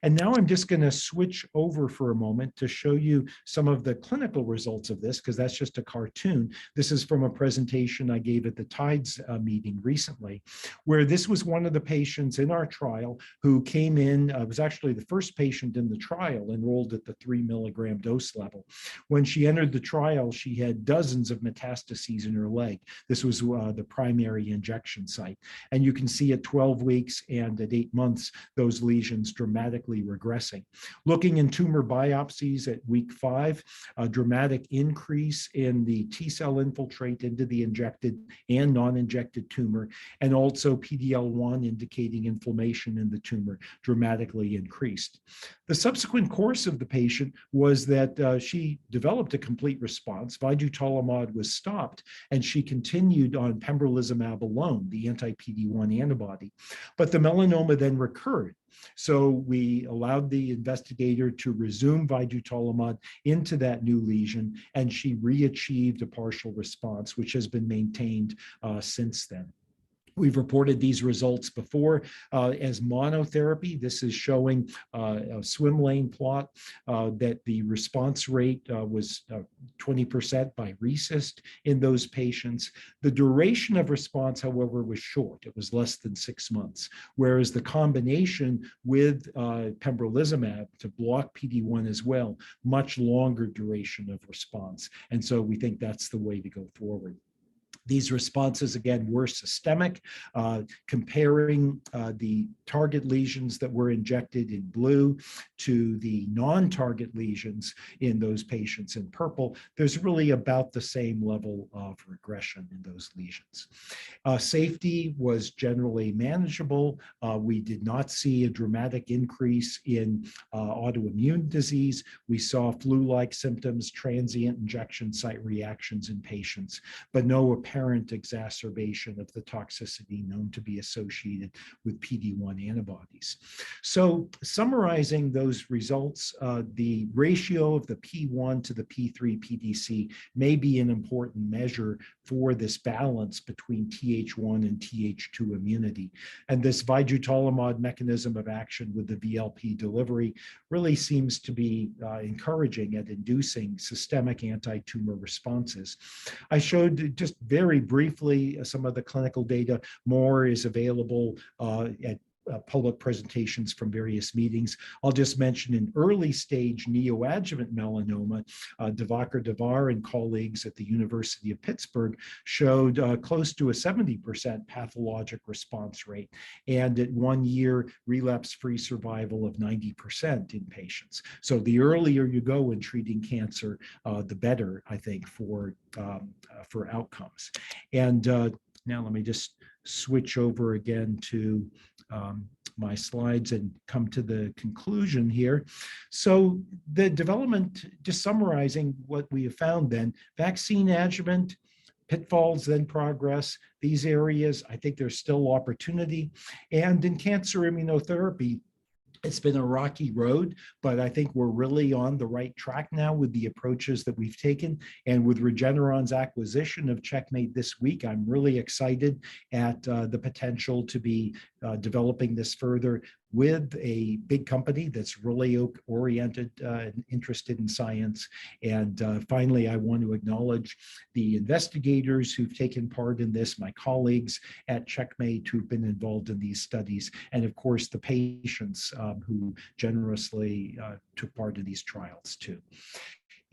And now I'm just going to switch over for a moment to show you some of the clinical results of this, because that's just a cartoon. This is from a presentation I gave at the TIDES meeting recently, where this was one of the patients in our trial who came in, was actually the first patient in the trial enrolled at the 3 milligram dose level. When she entered the trial, she had dozens of metastases in her leg. This was the primary injection site. And you can see at 12 weeks and at 8 months, those lesions dramatically regressing. Looking in tumor biopsies at week 5, a dramatic increase in the T-cell infiltrate into the injected and non-injected tumor, and also PD-L1 indicating inflammation in the tumor dramatically increased. The subsequent course of the patient was that she developed a complete response. Vidutolimod was stopped, and she continued on pembrolizumab alone, the anti-PD-1 antibody. But the melanoma then recurred. So we allowed the investigator to resume vidutolimod into that new lesion, and she re-achieved a partial response, which has been maintained since then. We've reported these results before as monotherapy. This is showing a swim lane plot that the response rate was 20% by RECIST in those patients. The duration of response, however, was short. It was less than 6 months, whereas the combination with pembrolizumab to block PD-1 as well, much longer duration of response. And so we think that's the way to go forward. These responses, again, were systemic, comparing the target lesions that were injected in blue to the non-target lesions in those patients in purple. There's really about the same level of regression in those lesions. Safety was generally manageable. We did not see a dramatic increase in autoimmune disease. We saw flu-like symptoms, transient injection site reactions in patients, but no apparent exacerbation of the toxicity known to be associated with PD-1 antibodies. So summarizing those results, the ratio of the P1 to the P3 PDC may be an important measure for this balance between Th1 and Th2 immunity. And this vidutolimod mechanism of action with the VLP delivery really seems to be encouraging at inducing systemic anti-tumor responses. I showed just very briefly some of the clinical data. More is available at public presentations from various meetings. I'll just mention in early stage neoadjuvant melanoma, Divakar Davar and colleagues at the University of Pittsburgh showed close to a 70% pathologic response rate, and at 1 year relapse-free survival of 90% in patients. So the earlier you go in treating cancer, the better, I think, for outcomes. And now let me just switch over again to my slides and come to the conclusion here. So the development, just summarizing what we have found then, vaccine adjuvant, pitfalls, then progress. These areas, I think there's still opportunity. And in cancer immunotherapy, it's been a rocky road, but I think we're really on the right track now with the approaches that we've taken. And with Regeneron's acquisition of Checkmate this week, I'm really excited at the potential to be developing this further with a big company that's really oriented and interested in science. And finally, I want to acknowledge the investigators who've taken part in this, my colleagues at Checkmate who've been involved in these studies, and of course, the patients who generously took part in these trials too.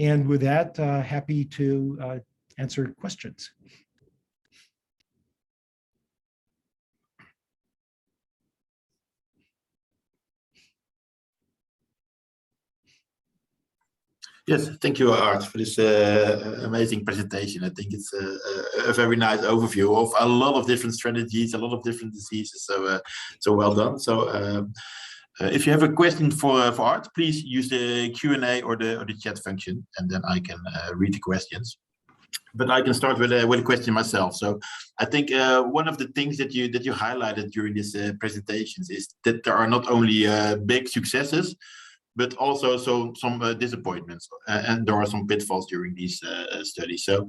And with that, happy to answer questions. Yes, thank you, Art, for this amazing presentation. I think it's a very nice overview of a lot of different strategies, a lot of different diseases. So well done. So if you have a question for Art, please use the Q&A or the chat function, and then I can read the questions. But I can start with a question myself. So I think one of the things that you highlighted during these presentations is that there are not only big successes, but also some disappointments, and there are some pitfalls during these studies. So,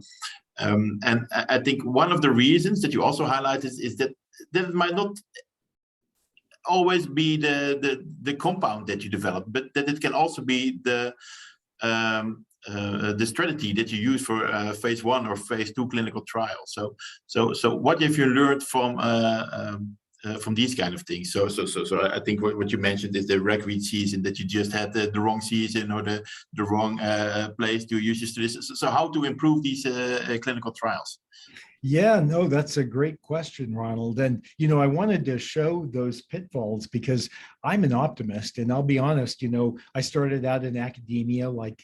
and I think one of the reasons that you also highlighted is that it might not always be the compound that you develop, but that it can also be the strategy that you use for phase 1 or phase 2 clinical trials. So what have you learned from these kind of things? So I think what you mentioned is the ragweed season, that you just had the wrong season or the wrong place to use your studies. So how to improve these clinical trials? Yeah, no, that's a great question, Ronald. And, you know, I wanted to show those pitfalls because I'm an optimist, and I'll be honest, you know, I started out in academia like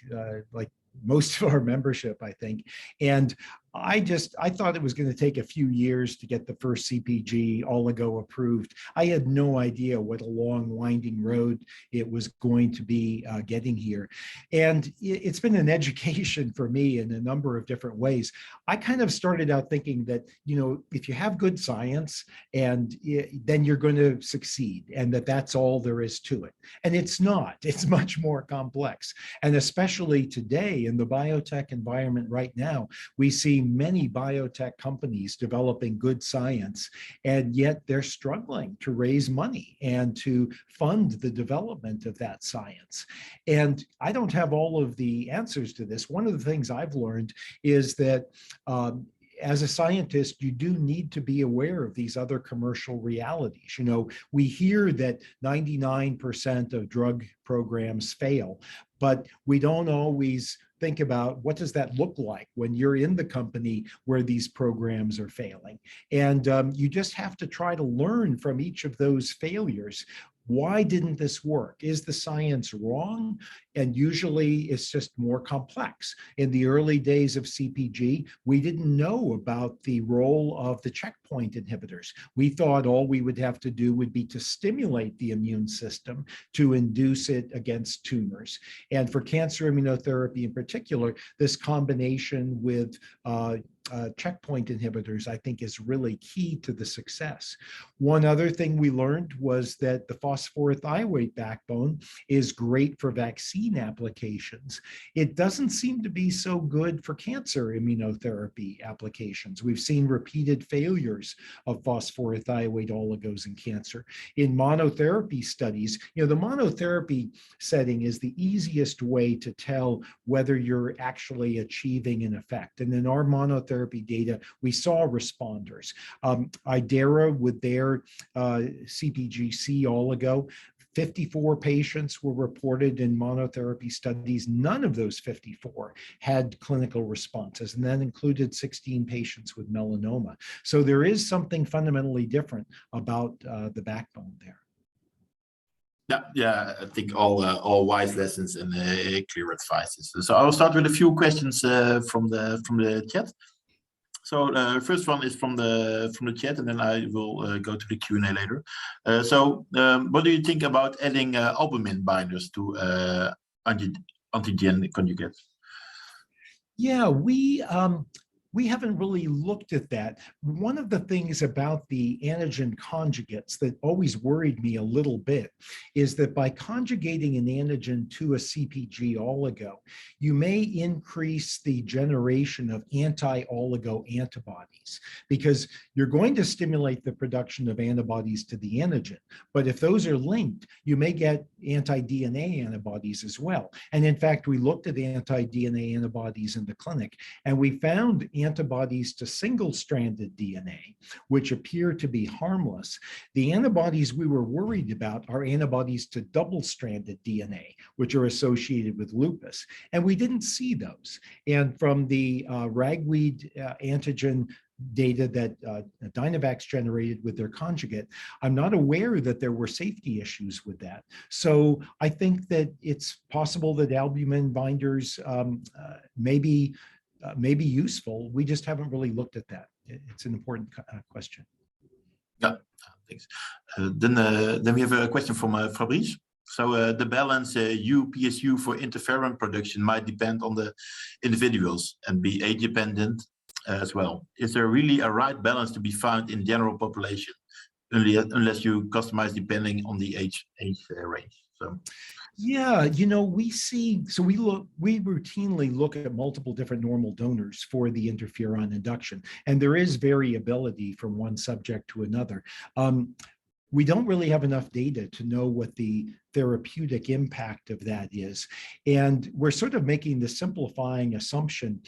most of our membership, I think. And I thought it was going to take a few years to get the first CPG oligo approved. I had no idea what a long, winding road it was going to be getting here. And it's been an education for me in a number of different ways. I kind of started out thinking that, you know, if you have good science, and then you're going to succeed, and that's all there is to it. And it's not. It's much more complex. And especially today in the biotech environment right now, we see many biotech companies developing good science, and yet they're struggling to raise money and to fund the development of that science. And I don't have all of the answers to this. One of the things I've learned is that as a scientist, you do need to be aware of these other commercial realities. You know, we hear that 99% of drug programs fail, but we don't always think about what does that look like when you're in the company where these programs are failing. And you just have to try to learn from each of those failures. Why didn't this work? Is the science wrong? And usually it's just more complex. In the early days of CPG, we didn't know about the role of the checkpoint inhibitors. We thought all we would have to do would be to stimulate the immune system to induce it against tumors. And for cancer immunotherapy in particular, this combination with checkpoint inhibitors, I think, is really key to the success. One other thing we learned was that the phosphorothioate backbone is great for vaccine applications. It doesn't seem to be so good for cancer immunotherapy applications. We've seen repeated failures of phosphorothioate oligos in cancer. In monotherapy studies, you know, the monotherapy setting is the easiest way to tell whether you're actually achieving an effect. And in our monotherapy data, we saw responders. IDERA with their CPGC oligo, 54 patients were reported in monotherapy studies. None of those 54 had clinical responses, and that included 16 patients with melanoma. So there is something fundamentally different about the backbone there. Yeah, I think all wise lessons and clear advices. So I'll start with a few questions from the chat. So the first one is from the chat, and then I will go to the Q&A later. So what do you think about adding albumin binders to antigen conjugates? Yeah, we haven't really looked at that. One of the things about the antigen conjugates that always worried me a little bit is that by conjugating an antigen to a CpG oligo, you may increase the generation of anti-oligo antibodies, because you're going to stimulate the production of antibodies to the antigen. But if those are linked, you may get anti-DNA antibodies as well. And in fact, we looked at anti-DNA antibodies in the clinic, and we found antibodies to single-stranded DNA, which appear to be harmless. The antibodies we were worried about are antibodies to double-stranded DNA, which are associated with lupus. And we didn't see those. And from the ragweed antigen data that Dynavax generated with their conjugate, I'm not aware that there were safety issues with that. So I think that it's possible that albumin binders may be useful. We just haven't really looked at that. It's an important question. Yeah, thanks. Then we have a question from Fabrice. So the balance U-PSU for interferon production might depend on the individuals and be age-dependent as well. Is there really a right balance to be found in general population, unless you customize depending on the age range? So. Yeah, you know, we routinely look at multiple different normal donors for the interferon induction, and there is variability from one subject to another. We don't really have enough data to know what the therapeutic impact of that is. And we're sort of making the simplifying assumption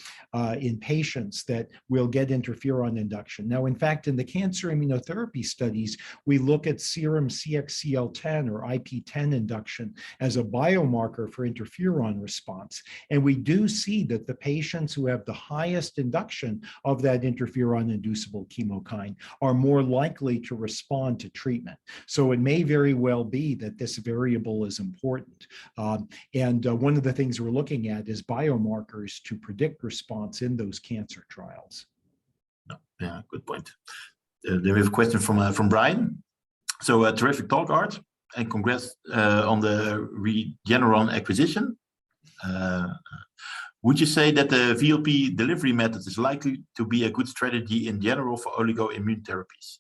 in patients that we'll get interferon induction. Now, in fact, in the cancer immunotherapy studies, we look at serum CXCL10 or IP10 induction as a biomarker for interferon response. And we do see that the patients who have the highest induction of that interferon-inducible chemokine are more likely to respond to treatment. So it may very well be that this variable is important. One of the things we're looking at is biomarkers to predict response in those cancer trials. Yeah, good point. Then we have a question from Brian. So a terrific talk, Art, and congrats on the Regeneron acquisition. Would you say that the VLP delivery method is likely to be a good strategy in general for oligoimmunotherapies?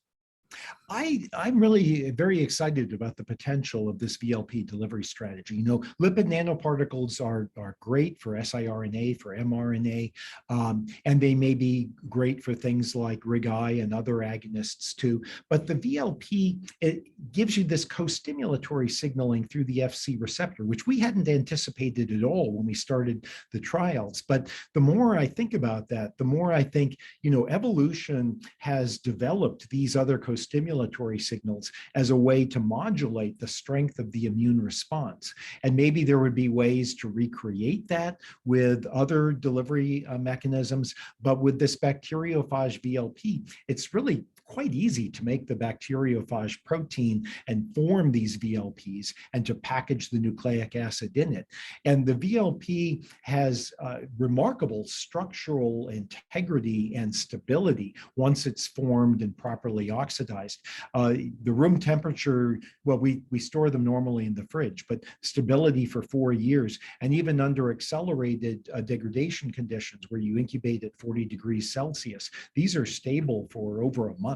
I'm really very excited about the potential of this VLP delivery strategy. You know, lipid nanoparticles are great for siRNA, for mRNA, and they may be great for things like RIG-I and other agonists too. But the VLP, it gives you this co-stimulatory signaling through the Fc receptor, which we hadn't anticipated at all when we started the trials. But the more I think about that, the more I think, you know, evolution has developed these other co-stimulatory signals as a way to modulate the strength of the immune response. And maybe there would be ways to recreate that with other delivery mechanisms, but with this bacteriophage VLP, it's really quite easy to make the bacteriophage protein and form these VLPs and to package the nucleic acid in it. And the VLP has remarkable structural integrity and stability once it's formed and properly oxidized. The room temperature, well, we store them normally in the fridge, but stability for 4 years, and even under accelerated degradation conditions where you incubate at 40 degrees Celsius, these are stable for over a month.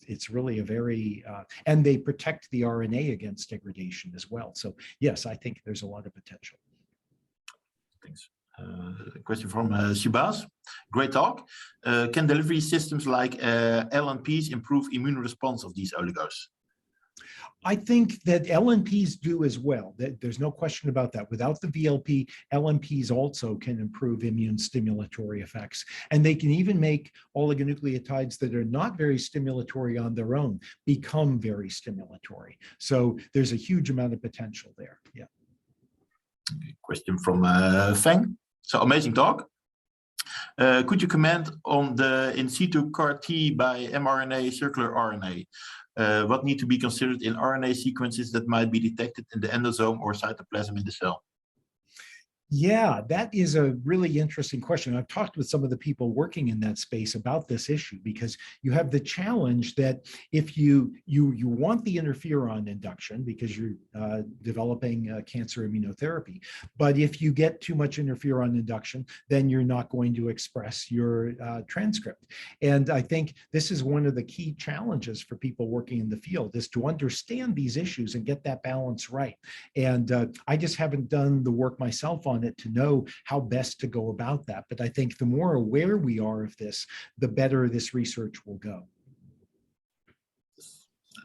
It's really a very, and they protect the RNA against degradation as well. So yes, I think there's a lot of potential. Thanks. A question from Shibaz. Great talk. Can delivery systems like LNPs improve immune response of these oligos? I think that LNPs do as well. There's no question about that. Without the VLP, LNPs also can improve immune stimulatory effects. And they can even make oligonucleotides that are not very stimulatory on their own become very stimulatory. So there's a huge amount of potential there. Yeah. Question from Feng. So amazing talk. Could you comment on the in situ CAR T by mRNA circular RNA? What need to be considered in RNA sequences that might be detected in the endosome or cytoplasm in the cell? Yeah, that is a really interesting question. I've talked with some of the people working in that space about this issue because you have the challenge that if you want the interferon induction because you're developing cancer immunotherapy, but if you get too much interferon induction, then you're not going to express your transcript. And I think this is one of the key challenges for people working in the field is to understand these issues and get that balance right. And I just haven't done the work myself on it to know how best to go about that. But I think the more aware we are of this, the better this research will go.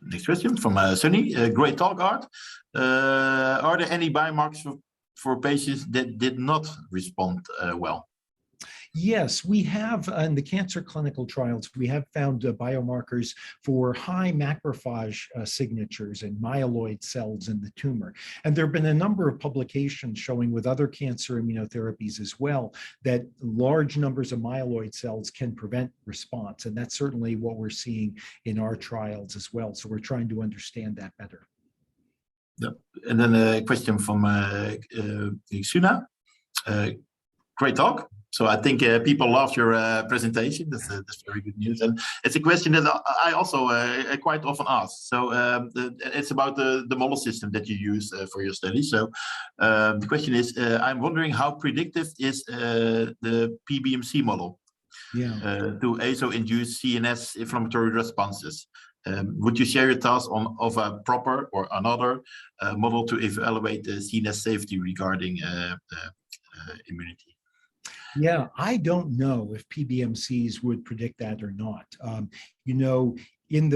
Next question from Sunny. Great talk, Art. Are there any biomarkers for patients that did not respond well? Yes, we have in the cancer clinical trials, we have found biomarkers for high macrophage signatures and myeloid cells in the tumor. And there have been a number of publications showing with other cancer immunotherapies as well that large numbers of myeloid cells can prevent response. And that's certainly what we're seeing in our trials as well. So we're trying to understand that better. Yeah. And then a question from Suna. Great talk. So I think people loved your presentation. That's very good news. And it's a question that I also quite often ask. So it's about the model system that you use for your study. So the question is, I'm wondering how predictive is the PBMC model to ASO-induce CNS inflammatory responses? Would you share your thoughts of a proper or another model to evaluate the CNS safety regarding immunity? Yeah, I don't know if PBMCs would predict that or not. You know, in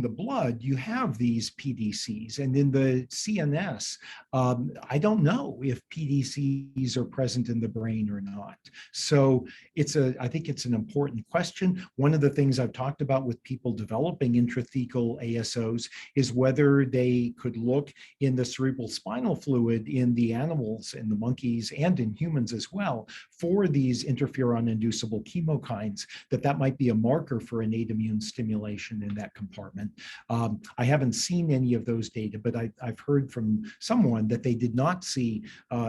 the blood, you have these PDCs, and in the CNS, I don't know if PDCs are present in the brain or not. So I think it's an important question. One of the things I've talked about with people developing intrathecal ASOs is whether they could look in the cerebral spinal fluid in the animals, in the monkeys, and in humans as well, for these interferon-inducible chemokines, that might be a marker for innate immune stimulation in that compartment. I haven't seen any of those data, but I've heard from someone that they did not see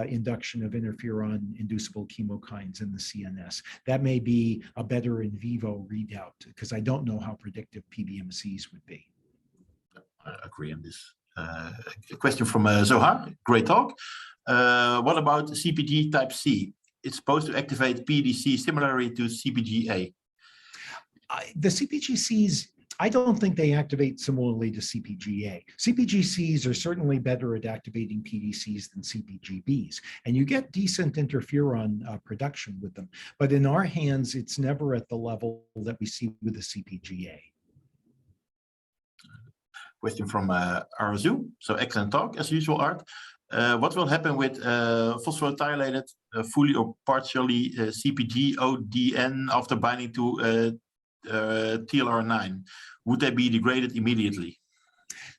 induction of interferon-inducible chemokines in the CNS. That may be a better in vivo readout because I don't know how predictive PBMCs would be. I agree on this. A question from Zohar. Great talk. What about CpG type C? It's supposed to activate PDC similarly to CpGA. The CpGCs, I don't think they activate similarly to CpGA. CpGCs are certainly better at activating PDCs than CpGBs, and you get decent interferon production with them. But in our hands, it's never at the level that we see with the CpGA. Question from Arzu. So excellent talk, as usual, Art. What will happen with phosphorothioated, fully or partially CpG-ODN after binding to TLR9? Would they be degraded immediately?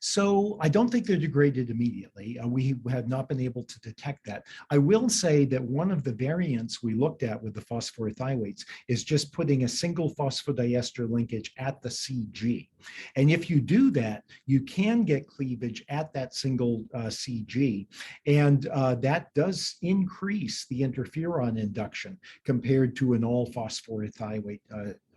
So I don't think they're degraded immediately. We have not been able to detect that. I will say that one of the variants we looked at with the phosphorothioates is just putting a single phosphodiester linkage at the CG. And if you do that, you can get cleavage at that single CG. And that does increase the interferon induction compared to an all phosphorothioate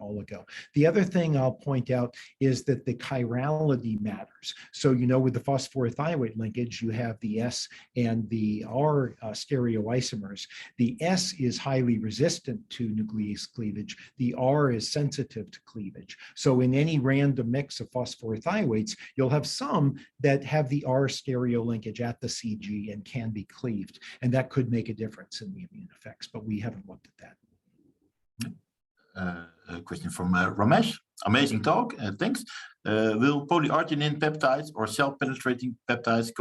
oligo. The other thing I'll point out is that the chirality matters. So, you know, with the phosphorothioate linkage, you have the S and the R stereoisomers. The S is highly resistant to nuclease cleavage. The R is sensitive to cleavage. So in any random mix of phosphorothioates, you'll have some that have the R stereo linkage at the CG and can be cleaved. And that could make a difference in the immune effects, but we haven't looked at that. A question from Ramesh. Amazing talk, thanks. Will polyarginine peptides or self-penetrating peptides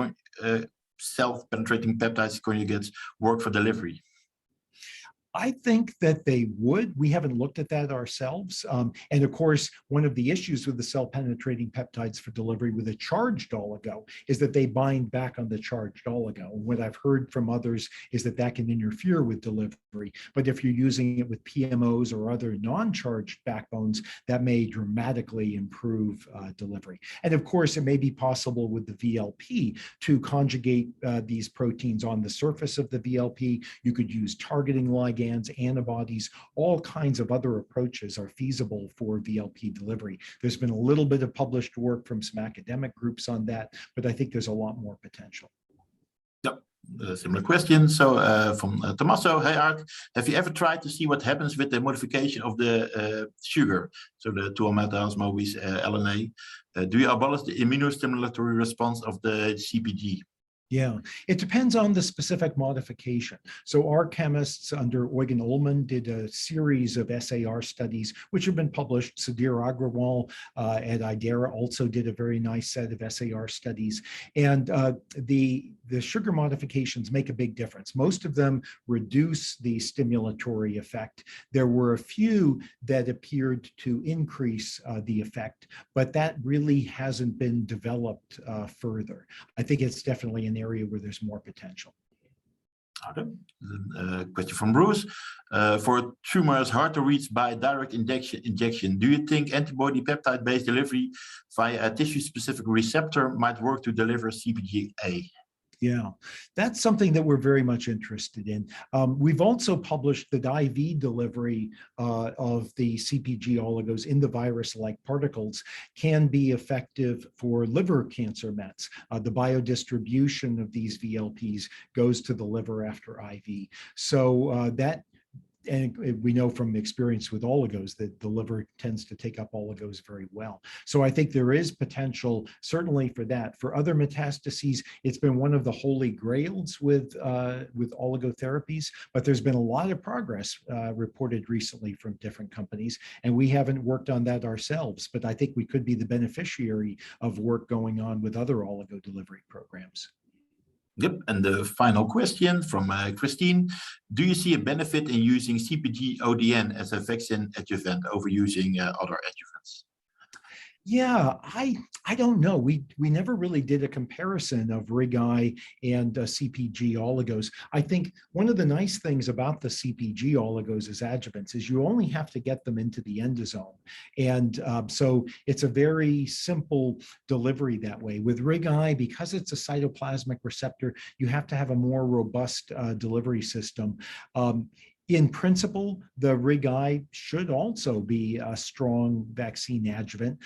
conjugates work for delivery? I think that they would. We haven't looked at that ourselves. And of course, one of the issues with the cell-penetrating peptides for delivery with a charged oligo is that they bind back on the charged oligo. And what I've heard from others is that that can interfere with delivery. But if you're using it with PMOs or other non-charged backbones, that may dramatically improve delivery. And of course, it may be possible with the VLP to conjugate these proteins on the surface of the VLP. You could use targeting ligands, antibodies, all kinds of other approaches are feasible for VLP delivery. There's been a little bit of published work from some academic groups on that, but I think there's a lot more potential. Yep, similar question. So from Tommaso, hey Art, have you ever tried to see what happens with the modification of the sugar? So the 2-methyl with LNA. Do you abolish the immunostimulatory response of the CPG? Yeah, it depends on the specific modification. So our chemists under Eugen Ullmann did a series of SAR studies, which have been published. Sudhir Agrawal at IDERA also did a very nice set of SAR studies. And the sugar modifications make a big difference. Most of them reduce the stimulatory effect. There were a few that appeared to increase the effect, but that really hasn't been developed further. I think it's definitely an area where there's more potential. Okay. Question from Bruce. For tumors hard to reach by direct injection, do you think antibody peptide-based delivery via a tissue-specific receptor might work to deliver CpG-A? Yeah, that's something that we're very much interested in. We've also published that IV delivery of the CpG oligos in the virus-like particles can be effective for liver cancer mets. The biodistribution of these VLPs goes to the liver after IV. So and we know from experience with oligos that the liver tends to take up oligos very well. So I think there is potential certainly for that. For other metastases, it's been one of the holy grails with oligotherapies, but there's been a lot of progress reported recently from different companies, and we haven't worked on that ourselves, but I think we could be the beneficiary of work going on with other oligo delivery programs. Yep, and the final question from Christine. Do you see a benefit in using CpG-ODN as a vaccine adjuvant over using other adjuvants? Yeah, I don't know. We never really did a comparison of RIG-I and CpG oligos. I think one of the nice things about the CpG oligos as adjuvants is you only have to get them into the endosome. And so it's a very simple delivery that way. With RIG-I, because it's a cytoplasmic receptor, you have to have a more robust delivery system. In principle, the RIG-I should also be a strong vaccine adjuvant.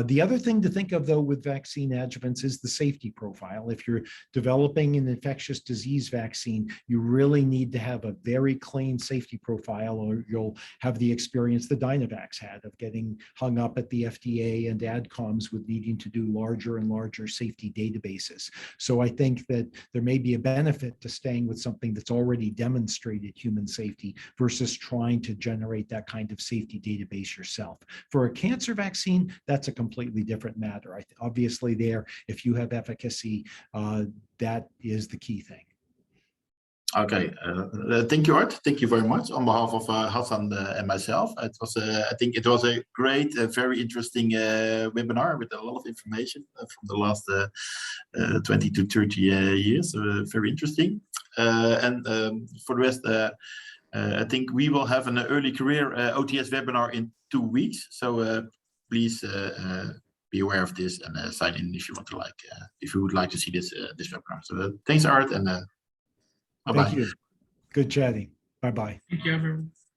The other thing to think of, though, with vaccine adjuvants is the safety profile. If you're developing an infectious disease vaccine, you really need to have a very clean safety profile, or you'll have the experience the Dynavax had of getting hung up at the FDA and AdComs with needing to do larger and larger safety databases. So I think that there may be a benefit to staying with something that's already demonstrated human safety versus trying to generate that kind of safety database yourself. For a cancer vaccine, that's a completely different matter. Obviously there, if you have efficacy, that is the key thing. Okay, thank you, Art. Thank you very much on behalf of Hassan and myself. It was, I think it was a great, very interesting webinar with a lot of information from the last 20 to 30 years. Very interesting. And for the rest, I think we will have an early career OTS webinar in 2 weeks. So please be aware of this and sign in if you want to if you would like to see this webinar. So thanks, Art, and bye-bye. Thank you. Good chatting. Bye-bye. Thank you, everyone.